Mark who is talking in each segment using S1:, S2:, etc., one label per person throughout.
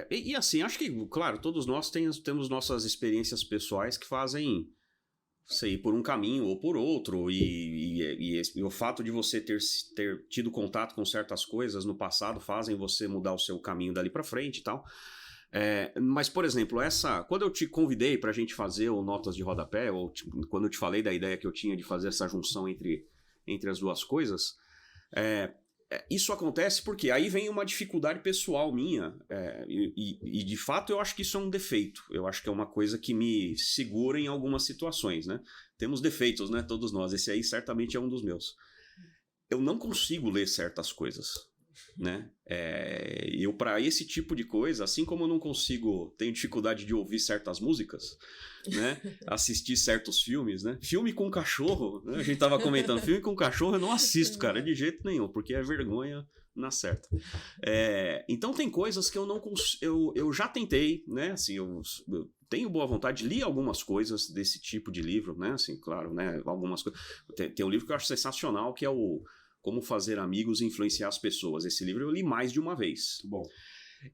S1: E assim, acho que, claro, todos nós temos nossas experiências pessoais que fazem você ir por um caminho ou por outro, e o fato de você ter tido contato com certas coisas no passado fazem você mudar o seu caminho dali pra frente e tal. Mas, por exemplo, quando eu te convidei pra gente fazer o Notas de Rodapé, ou quando eu te falei da ideia que eu tinha de fazer essa junção entre as duas coisas, isso acontece porque aí vem uma dificuldade pessoal minha, e de fato eu acho que isso é um defeito. Eu acho que é uma coisa que me segura em algumas situações, né? Temos defeitos, né? Todos nós. Esse aí certamente é um dos meus. Eu não consigo ler certas coisas, né? Eu, para esse tipo de coisa, assim como eu não consigo, tenho dificuldade de ouvir certas músicas, né? Assistir certos filmes, né? Filme com cachorro, né? A gente tava comentando, filme com cachorro eu não assisto, cara, de jeito nenhum, porque é vergonha na certa. Então tem coisas que eu não consigo, eu já tentei, né? Assim, eu tenho boa vontade, li algumas coisas desse tipo de livro, né? Assim, claro, né? Algumas coisas. Tem um livro que eu acho sensacional, que é o Como Fazer Amigos e Influenciar as Pessoas. Esse livro eu li mais de uma vez.
S2: Bom.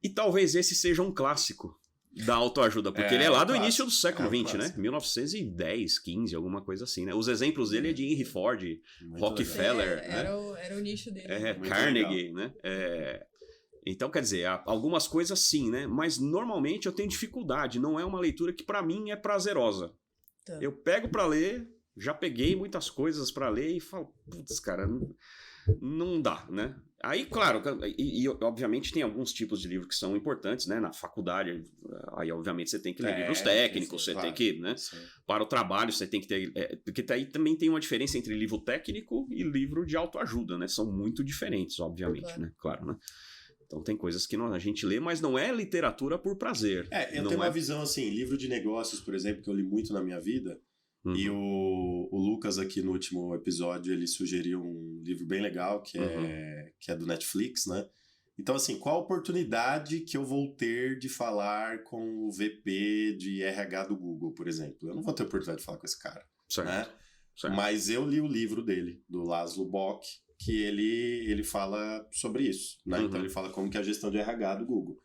S1: E talvez esse seja um clássico da autoajuda, porque ele é lá do início do século XX, né? 1910, 15, alguma coisa assim, né? Os exemplos dele é de Henry Ford, muito Rockefeller,
S3: né? Era o nicho dele.
S1: Carnegie, legal, né? Então, quer dizer, algumas coisas sim, né? Mas normalmente eu tenho dificuldade, não é uma leitura que pra mim é prazerosa. Tá. Eu pego pra ler, já peguei muitas coisas pra ler e falo, putz, cara, não dá, né? Aí, claro, e obviamente tem alguns tipos de livros que são importantes, né? Na faculdade, aí obviamente você tem que ler livros técnicos, você tem que, né? Sim. Para o trabalho você tem que ter... porque aí também tem uma diferença entre livro técnico e livro de autoajuda, né? São muito diferentes, obviamente, né? Claro, né? Então tem coisas que a gente lê, mas não é literatura por prazer.
S2: Eu tenho uma visão assim, livro de negócios, por exemplo, que eu li muito na minha vida. Uhum. E o Lucas aqui no último episódio, ele sugeriu um livro bem legal, que é do Netflix, né? Então, assim, qual a oportunidade que eu vou ter de falar com o VP de RH do Google, por exemplo? Eu não vou ter oportunidade de falar com esse cara, certo, né? Certo. Mas eu li o livro dele, do Laszlo Bock, que ele fala sobre isso, né? Uhum. Então, ele fala como que é a gestão de RH do Google.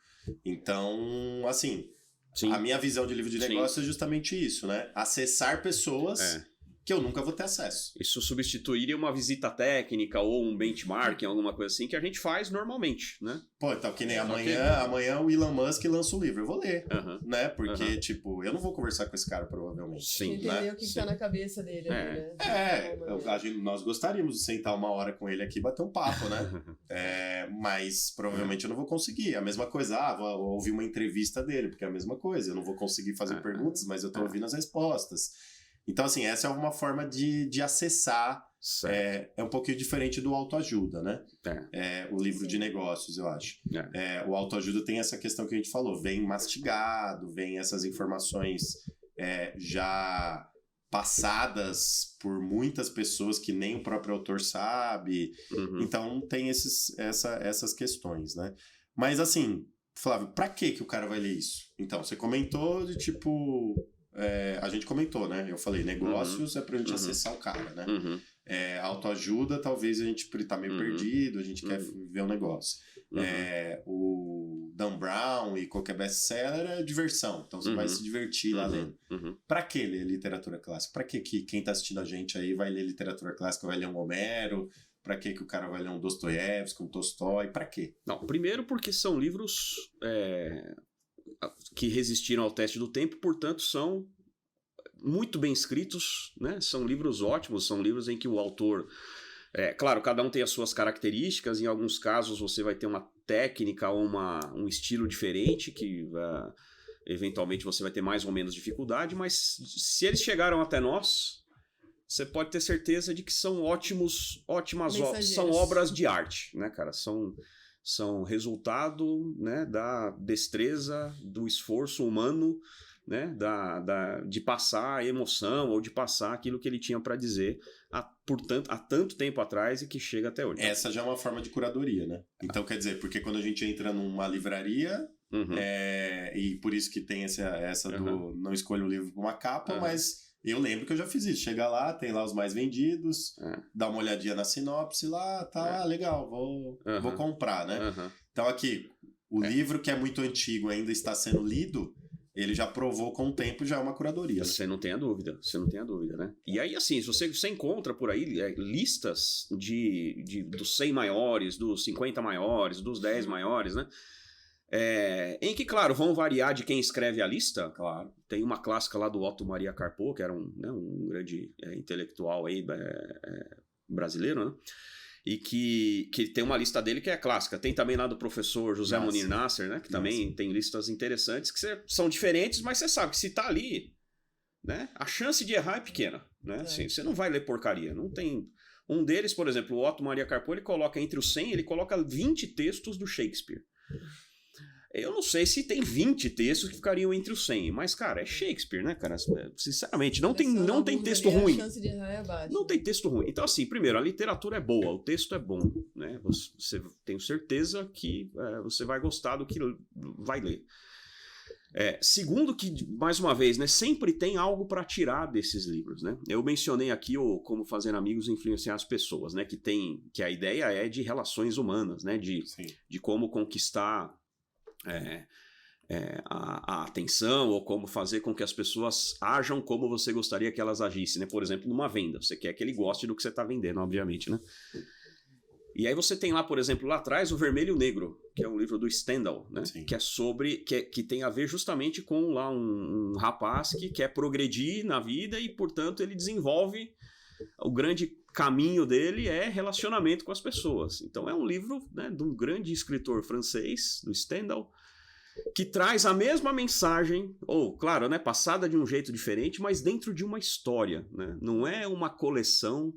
S2: Então, assim... Sim. A minha visão de livro de negócio é justamente isso, né? Acessar pessoas que eu nunca vou ter acesso.
S1: Isso substituiria uma visita técnica ou um benchmarking, alguma coisa assim, que a gente faz normalmente, né?
S2: Pô, então que nem amanhã o Elon Musk lança o livro, eu vou ler, né? Porque, tipo, eu não vou conversar com esse cara, provavelmente.
S3: Sim. Entender o que tá na cabeça dele. Né?
S2: Nós gostaríamos de sentar uma hora com ele aqui e bater um papo, né? Mas provavelmente eu não vou conseguir. A mesma coisa, vou ouvir uma entrevista dele, porque é a mesma coisa. Eu não vou conseguir fazer perguntas, mas eu tô ouvindo as respostas. Então, assim, essa é uma forma de acessar. É um pouquinho diferente do autoajuda, né? O livro de negócios, eu acho. O autoajuda tem essa questão que a gente falou. Vem mastigado, vem essas informações já passadas por muitas pessoas que nem o próprio autor sabe. Uhum. Então, tem essas questões, né? Mas, assim, Flávio, pra que o cara vai ler isso? Então, você comentou de, tipo... a gente comentou, né? Eu falei, negócios é pra gente acessar o cara, né? Uhum. Autoajuda, talvez a gente tá meio perdido, a gente quer ver um negócio. O Dan Brown e qualquer best-seller é diversão, então você vai se divertir lá lendo. Pra que ler literatura clássica? Pra que quem tá assistindo a gente aí vai ler literatura clássica, vai ler um Homero? Pra que o cara vai ler um Dostoiévski, um Tolstói? Pra quê?
S1: Não, primeiro porque são livros... que resistiram ao teste do tempo, portanto são muito bem escritos, né? São livros ótimos, são livros em que o autor... claro, cada um tem as suas características, em alguns casos você vai ter uma técnica ou um estilo diferente, que eventualmente você vai ter mais ou menos dificuldade, mas se eles chegaram até nós, você pode ter certeza de que são ótimas obras, são obras de arte, né, cara? São resultado, né, da destreza, do esforço humano, né, de passar a emoção ou de passar aquilo que ele tinha para dizer há tanto tempo atrás e que chega até hoje.
S2: Essa já é uma forma de curadoria, né? Então, quer dizer, porque quando a gente entra numa livraria, e por isso que tem essa do não escolha o livro por uma capa, mas... Eu lembro que eu já fiz isso. Chega lá, tem lá os mais vendidos, dá uma olhadinha na sinopse lá, tá, legal, vou comprar, né? Então aqui, O livro que é muito antigo ainda está sendo lido, ele já provou com o tempo, já é uma curadoria.
S1: Você não tem a dúvida, né? E aí, assim, se você encontra por aí listas dos 100 maiores, dos 50 maiores, dos 10 maiores, né? Em que, claro, vão variar de quem escreve a lista.
S2: Claro.
S1: Tem uma clássica lá do Otto Maria Carpo, que era um grande intelectual aí, brasileiro, né? E que tem uma lista dele que é clássica. Tem também lá do professor José Munir Nasser, né? Que também tem listas interessantes que são diferentes, mas você sabe que se tá ali, né? A chance de errar é pequena, né? Assim, você não vai ler porcaria. Não tem... Um deles, por exemplo, o Otto Maria Carpo, ele coloca entre os 100, ele coloca 20 textos do Shakespeare. Eu não sei se tem 20 textos que ficariam entre os 100, mas, cara, é Shakespeare, né, cara? Sinceramente, não tem texto ruim.
S3: A chance de errar é baixa.
S1: Não tem texto ruim. Então, assim, primeiro, a literatura é boa, o texto é bom, né? Você tenho certeza que você vai gostar do que vai ler. Segundo que, mais uma vez, né, sempre tem algo para tirar desses livros, né? Eu mencionei aqui o Como Fazer Amigos e Influenciar as Pessoas, né? Que a ideia é de relações humanas, né? De como conquistar a atenção, ou como fazer com que as pessoas ajam como você gostaria que elas agissem, né? Por exemplo, numa venda. Você quer que ele goste do que você está vendendo, obviamente, né? E aí você tem lá, por exemplo, lá atrás, O Vermelho e o Negro, que é um livro do Stendhal, né? Que é sobre... Que tem a ver justamente com lá um rapaz que quer progredir na vida e, portanto, ele desenvolve... O grande caminho dele é relacionamento com as pessoas. Então é um livro, né, de um grande escritor francês, do Stendhal, que traz a mesma mensagem, claro, né, passada de um jeito diferente, mas dentro de uma história, né? Não é uma coleção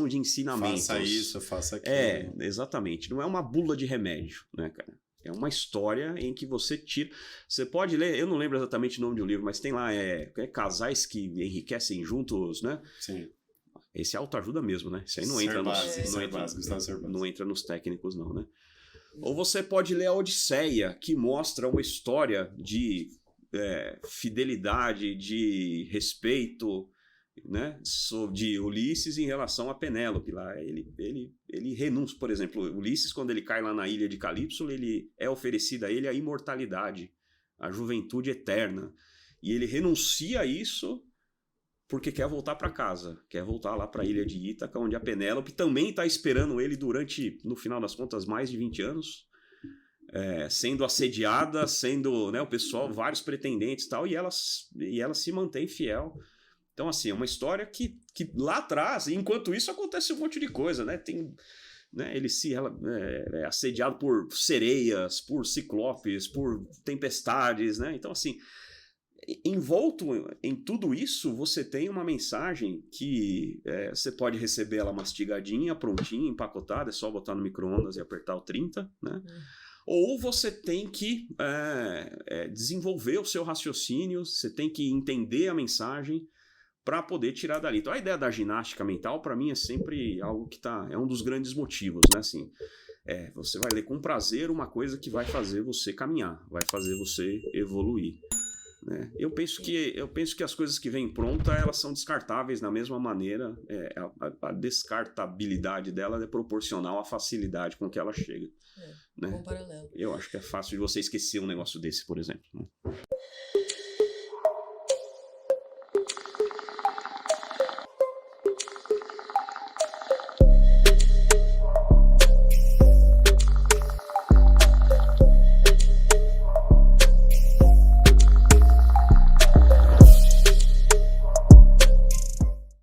S1: de ensinamentos.
S2: Faça isso, faça aquilo.
S1: Exatamente. Não é uma bula de remédio, né, cara? É uma história em que você tira... Você pode ler, eu não lembro exatamente o nome do livro, mas tem lá, casais que enriquecem juntos, né?
S2: Sim.
S1: Esse é autoajuda mesmo, né? Isso aí não entra nos técnicos, não, né? Ou você pode ler a Odisseia, que mostra uma história de fidelidade, de respeito, né, de Ulisses em relação a Penélope lá. Ele renuncia, por exemplo, Ulisses, quando ele cai lá na ilha de Calipso, ele é oferecida a ele a imortalidade, a juventude eterna, e ele renuncia a isso porque quer voltar para casa, quer voltar lá para a ilha de Ítaca, onde a Penélope também está esperando ele durante, no final das contas, mais de 20 anos, sendo assediada, sendo, né, o pessoal, vários pretendentes e tal, e ela se mantém fiel. Então, assim, é uma história que lá atrás, enquanto isso, acontece um monte de coisa, né? Ele é assediado por sereias, por ciclopes, por tempestades, né? Então, assim, envolto em tudo isso, você tem uma mensagem que você pode receber ela mastigadinha, prontinha, empacotada, é só botar no micro-ondas e apertar o 30, né? Ou você tem que desenvolver o seu raciocínio, você tem que entender a mensagem para poder tirar dali. Então a ideia da ginástica mental para mim é sempre algo que é um dos grandes motivos, né? Assim, você vai ler com prazer uma coisa que vai fazer você caminhar, vai fazer você evoluir, né? Eu penso que as coisas que vêm pronta, elas são descartáveis da mesma maneira. A descartabilidade dela é proporcional à facilidade com que ela chega, né?
S3: Bom paralelo.
S1: Eu acho que é fácil de você esquecer um negócio desse, por exemplo, né?